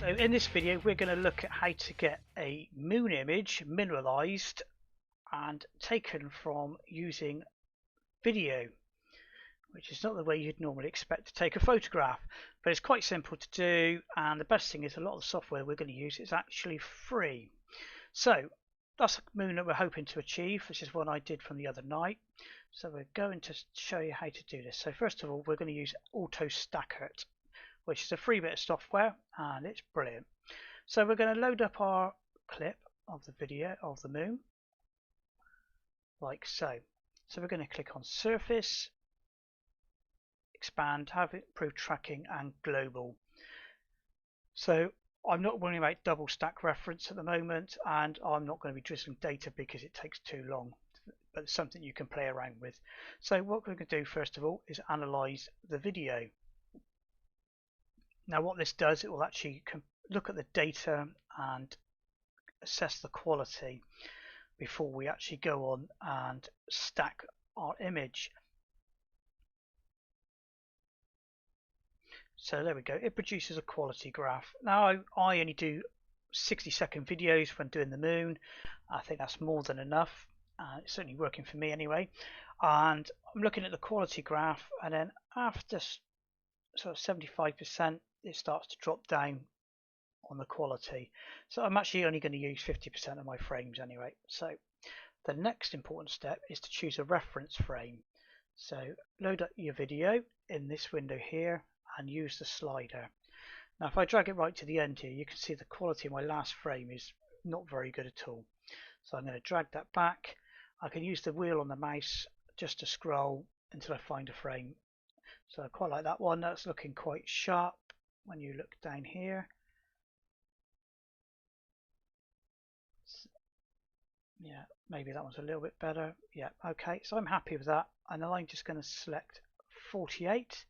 So in this video we're going to look at how to get a moon image mineralized and taken from using video, which is not the way you'd normally expect to take a photograph, but it's quite simple to do, and the best thing is a lot of the software we're going to use is actually free. So that's the moon that we're hoping to achieve. This is one I did from the other night, so we're going to show you how to do this. So first of all, we're going to use Auto Stacker, which is a free bit of software, and it's brilliant. So we're going to load up our clip of the video of the moon like so. So we're going to click on Surface, Expand, Have Improved Tracking, and Global. So I'm not worrying about double stack reference at the moment, and I'm not going to be drizzling data because it takes too long, but it's something you can play around with. So what we're going to do first of all is analyze the video. Now what this does, it will actually look at the data and assess the quality before we actually go on and stack our image. So there we go, it produces a quality graph. Now I only do 60-second videos when doing the moon. I think that's more than enough. It's certainly working for me anyway. And I'm looking at the quality graph, and then after sort of 75%, it starts to drop down on the quality. So I'm actually only going to use 50% of my frames anyway. So the next important step is to choose a reference frame. So load up your video in this window here and use the slider. Now if I drag it right to the end here, you can see the quality of my last frame is not very good at all. So I'm going to drag that back. I can use the wheel on the mouse just to scroll until I find a frame. So I quite like that one. That's looking quite sharp when you look down here. Yeah, maybe that one's a little bit better. Yeah, okay, so I'm happy with that, and then I'm just going to select 48,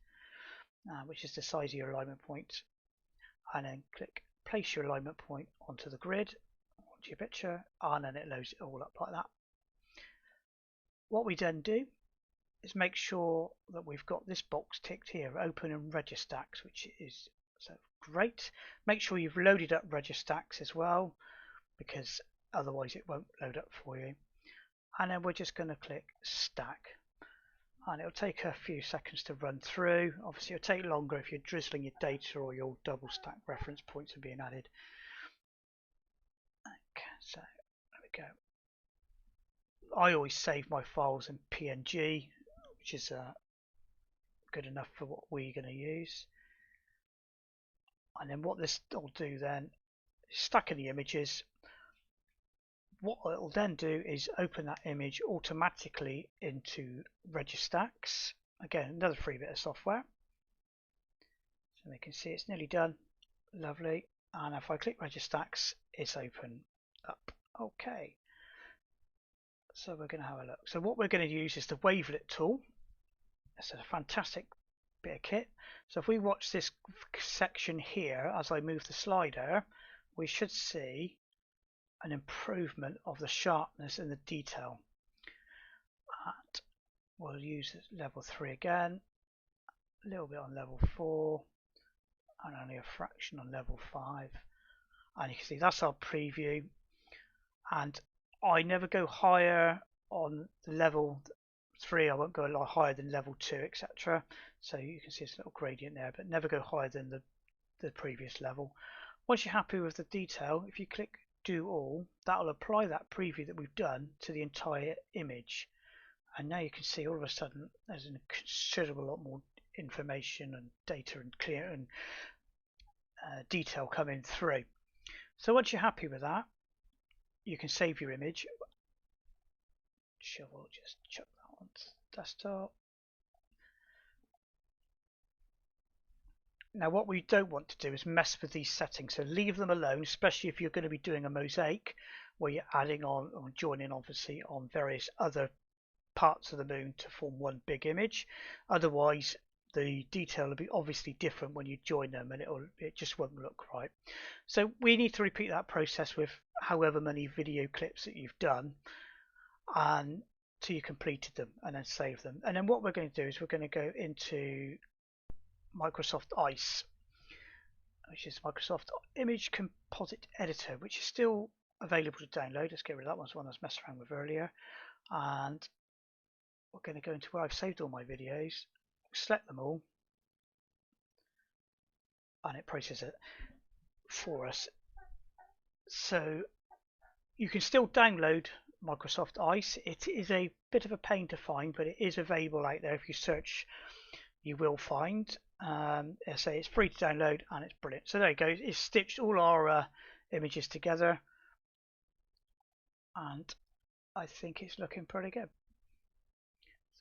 which is the size of your alignment point, and then click place your alignment point onto the grid, onto your picture, and then it loads it all up like that. What we then do is make sure that we've got this box ticked here, open in Registax, which is so great. Make sure you've loaded up Registax as well, because otherwise it won't load up for you. And then we're just going to click stack, and it'll take a few seconds to run through. Obviously it'll take longer if you're drizzling your data or your double stack reference points are being added. Okay, so there we go. I always save my files in PNG, which is good enough for what we're going to use. And then what this will do then is stacking the images. What it will then do is open that image automatically into Registax. Again, another free bit of software. So we can see it's nearly done. Lovely. And if I click Registax, it's open up. Okay. So we're going to have a look. So what we're going to use is the wavelet tool. It's a fantastic bit of kit. So if we watch this section here as I move the slider, we should see an improvement of the sharpness and the detail. And we'll use level 3 again, a little bit on level 4, and only a fraction on level 5. And you can see that's our preview, and I never go higher on the level 3. I won't go a lot higher than level 2, etc. So you can see it's a little gradient there, but never go higher than the previous level. Once you're happy with the detail, if you click do all, that will apply that preview that we've done to the entire image, and now you can see all of a sudden there's a considerable lot more information and data and clear and detail coming through. So once you're happy with that, you can save your image. Sure, we'll just chuck that on desktop. Now what we don't want to do is mess with these settings, so leave them alone, especially if you're going to be doing a mosaic where you're adding on or joining obviously on various other parts of the moon to form one big image. Otherwise the detail will be obviously different when you join them, and it just won't look right. So we need to repeat that process with however many video clips that you've done and till you completed them, and then save them. And then what we're going to do is we're going to go into Microsoft Ice, which is Microsoft Image Composite Editor, which is still available to download. Let's get rid of that one. It's one I was messing around with earlier. And we're going to go into where I've saved all my videos, select them all, and it processes it for us. So you can still download Microsoft Ice. It is a bit of a pain to find, but it is available out there. If you search, you will find. I say it's free to download and it's brilliant. So there you go. It's stitched all our images together, and I think it's looking pretty good.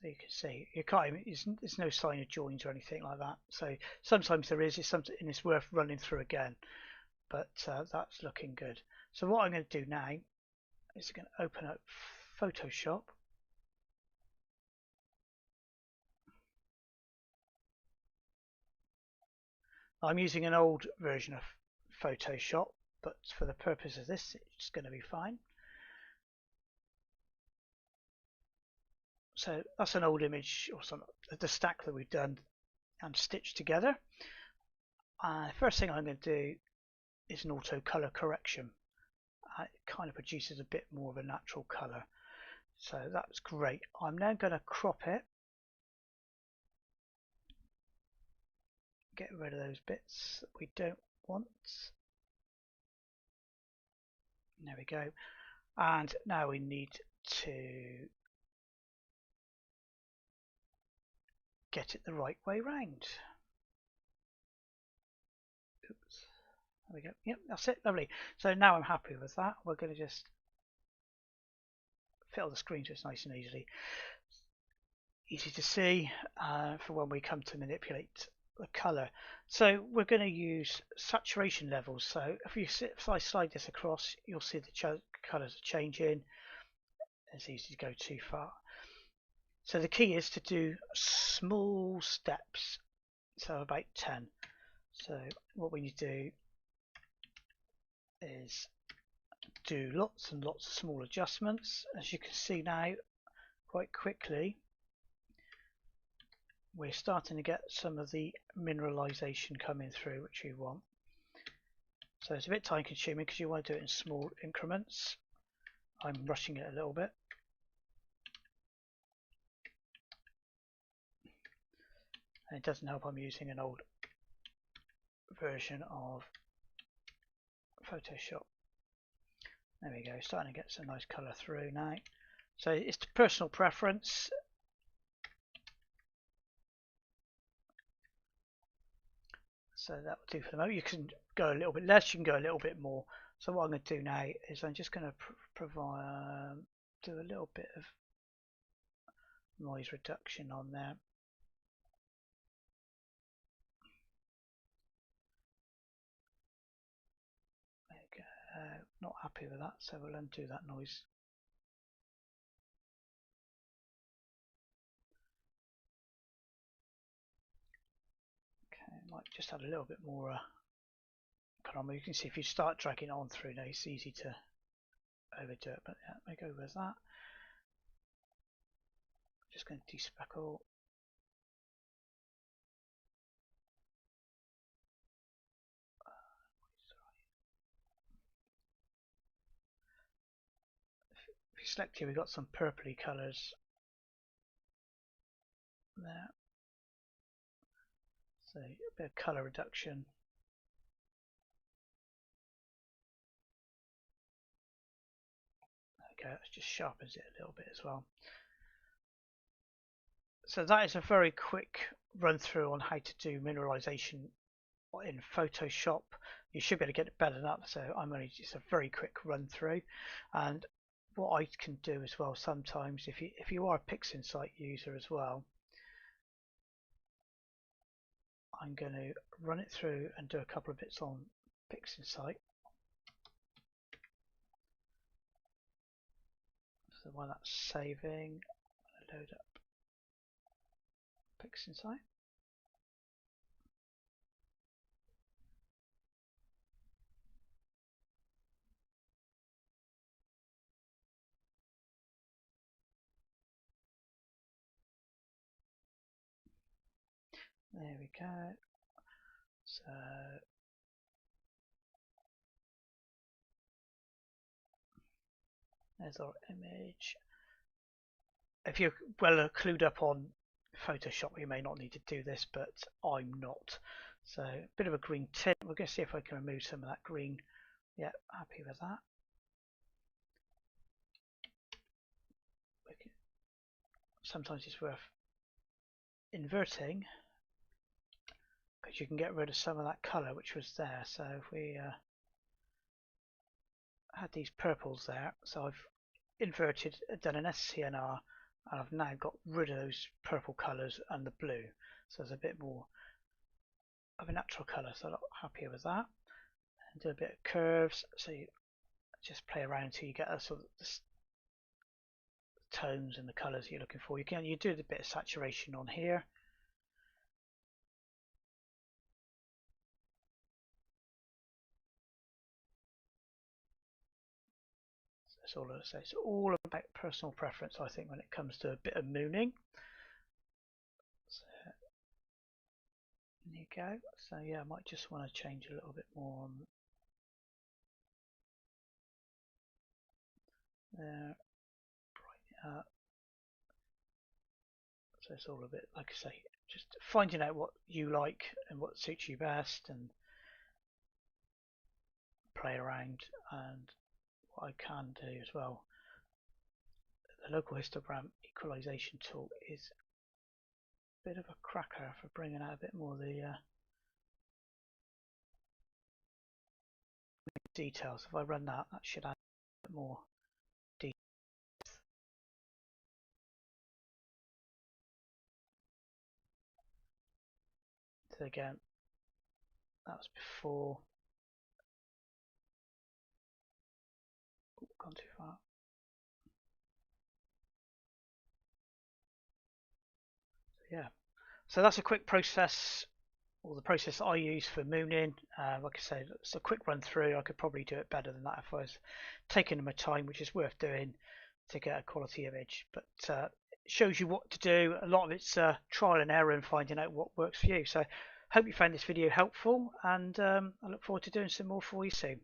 So you can see you can't. There's no sign of joins or anything like that. So sometimes there is. It's something, and it's worth running through again. But that's looking good. So what I'm going to do now is going to open up Photoshop. I'm using an old version of Photoshop, but for the purpose of this, it's going to be fine. So that's an old image, or the stack that we've done and stitched together. First thing I'm going to do is an auto color correction. It kind of produces a bit more of a natural color. So that's great. I'm now going to crop it. Get rid of those bits that we don't want. There we go. And now we need to get it the right way round. Oops. There we go. Yep, that's it. Lovely. So now I'm happy with that. We're going to just fill the screen so it's nice and easy to see for when we come to manipulate the color. So we're going to use saturation levels. So if I slide this across, you'll see the colors are changing. It's easy to go too far. So the key is to do small steps, so about 10. So what we need to do is do lots and lots of small adjustments. As you can see now, quite quickly, we're starting to get some of the mineralization coming through, which we want. So it's a bit time consuming because you want to do it in small increments. I'm rushing it a little bit. And it doesn't help I'm using an old version of Photoshop. There we go, starting to get some nice colour through now. So it's personal preference. So that will do for the moment. You can go a little bit less, you can go a little bit more. So what I'm going to do now is I'm just going to do a little bit of noise reduction on there. There we go. Not happy with that, so we'll undo that noise. Okay, might just add a little bit more you can see if you start dragging it on through now, it's easy to overdo it, but yeah, let me go with that. Just going to despeckle. If you select here, we've got some purpley colours there. So a bit of colour reduction. Okay, that just sharpens it a little bit as well. So that is a very quick run through on how to do mineralization in Photoshop. You should be able to get it better than that, so I'm only just a very quick run through. And what I can do as well sometimes, if you are a PixInsight user as well, I'm going to run it through and do a couple of bits on PixInsight. So while that's saving, I'm going to load up PixInsight. There we go. So There's our image. If you're well clued up on Photoshop, you may not need to do this, but I'm not. So a bit of a green tint. We're going to see if I can remove some of that green. Yeah, happy with that. Sometimes it's worth inverting because you can get rid of some of that colour which was there. So if we had these purples there, so I've inverted, done an SCNR, and I've now got rid of those purple colours and the blue, so there's a bit more of a natural colour, so I'm happy with that. And do a bit of curves, so you just play around until you get a sort of the tones and the colours you're looking for. You do a bit of saturation on here. So it's all about personal preference, I think, when it comes to a bit of mooning. So there you go. So yeah, I might just want to change a little bit more on there, brighten it up. So it's all a bit, like I say, just finding out what you like and what suits you best, and play around. And what I can do as well, the local histogram equalization tool is a bit of a cracker for bringing out a bit more of the details. If I run that, that should add a bit more detail. So again, that was before. Gone too far. So yeah, so that's a quick process, or the process I use for mooning. Like I said, it's a quick run through. I could probably do it better than that if I was taking my time, which is worth doing to get a quality image. But it shows you what to do. A lot of it's trial and error and finding out what works for you. So hope you found this video helpful, and I look forward to doing some more for you soon.